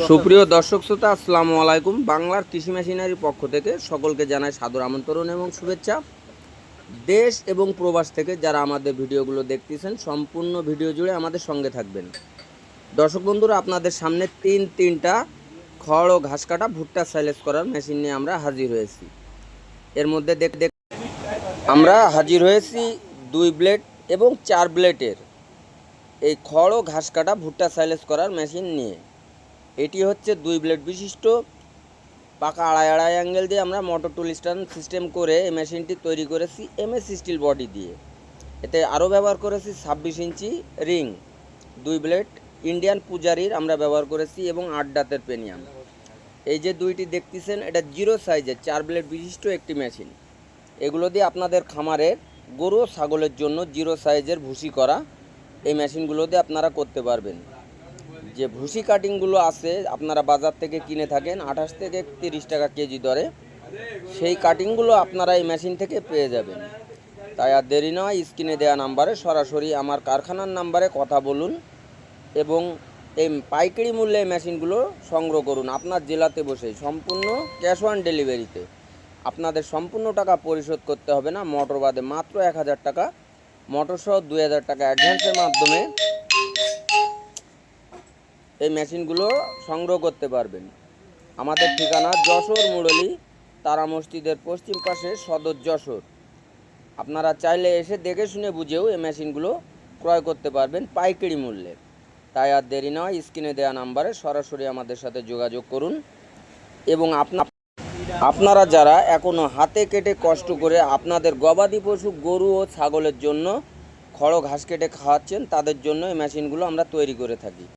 সুপ্রিয় দর্শক শ্রোতা, আসসালামু আলাইকুম। বাংলার কৃষি মেশিনারির পক্ষ থেকে সকলকে জানাই সাদর আমন্ত্রণ এবং শুভেচ্ছা। দেশ এবং প্রবাস থেকে যারা আমাদের ভিডিওগুলো দেখতেছেন, সম্পূর্ণ ভিডিও জুড়ে আমাদের সঙ্গে থাকবেন। দর্শক বন্ধুরা, আপনাদের সামনে তিনটা খড় ও ঘাস কাটা ভুট্টা সাইলেজ করার মেশিন নিয়ে আমরা হাজির হয়েছি। এর মধ্যে আমরা হাজির হয়েছি 2 ব্লেড এবং 4 ব্লেডের এই খড় ও ঘাস কাটা ভুট্টা সাইলেজ করার মেশিন নিয়ে। এটি হচ্ছে 2 ব্লেড বিশিষ্ট পাকা আড়াই অ্যাঙ্গেল দিয়ে আমরা মোটর টুল স্ট্যান্ড সিস্টেম করে এই মেশিনটি তৈরি করেছি এমএস স্টিল বডি দিয়ে। এতে আরও ব্যবহার করেছি 26 ইঞ্চি রিং 2 ব্লেড ইন্ডিয়ান পূজারির আমরা ব্যবহার করেছি এবং 8 দাঁতের পেনিয়াম। এই যে দুইটি দেখতেছেন, এটা 0 সাইজের 4 ব্লেড বিশিষ্ট একটি মেশিন। এগুলো দিয়ে আপনাদের খামারের গরু ছাগলের জন্য 0 সাইজের ভুসি করা এই মেশিনগুলো দিয়ে আপনারা করতে পারবেন। যে ভুসি কাটিংগুলো আছে আপনারা বাজার থেকে কিনে থাকেন 28 থেকে 30 টাকা কেজি দরে, সেই কাটিংগুলো আপনারা এই মেশিন থেকে পেয়ে যাবেন। তাই আর দেরি নয়, স্ক্রিনে দেওয়া নাম্বারে সরাসরি আমার কারখানার নাম্বারে কথা বলুন এবং এই পাইকারি মূল্যে এই মেশিনগুলো সংগ্রহ করুন। আপনার জেলাতে বসে সম্পূর্ণ ক্যাশ অন ডেলিভারিতে আপনাদের সম্পূর্ণ টাকা পরিশোধ করতে হবে না। মোটর বাদে মাত্র 1000 টাকা, মোটর সহ 2000 টাকা অ্যাডভান্সের মাধ্যমে এই মেশিনগুলো সংগ্রহ করতে পারবেন। আমাদের ঠিকানা যশোর মুরলী তারা মসজিদের পশ্চিম পাশে, সদর যশোর। আপনারা চাইলে এসে দেখে শুনে বুঝেও এই মেশিনগুলো ক্রয় করতে পারবেন পাইকারি মূল্যে। তাই আর দেরি নয়, স্ক্রিনে দেওয়া নাম্বারে সরাসরি আমাদের সাথে যোগাযোগ করুন। এবং আপনারা যারা এখনও হাতে কেটে কষ্ট করে আপনাদের গবাদি পশু গরু ও ছাগলের জন্য খড় ঘাস কেটে খাওয়াচ্ছেন, তাদের জন্য এই মেশিনগুলো আমরা তৈরি করে থাকি।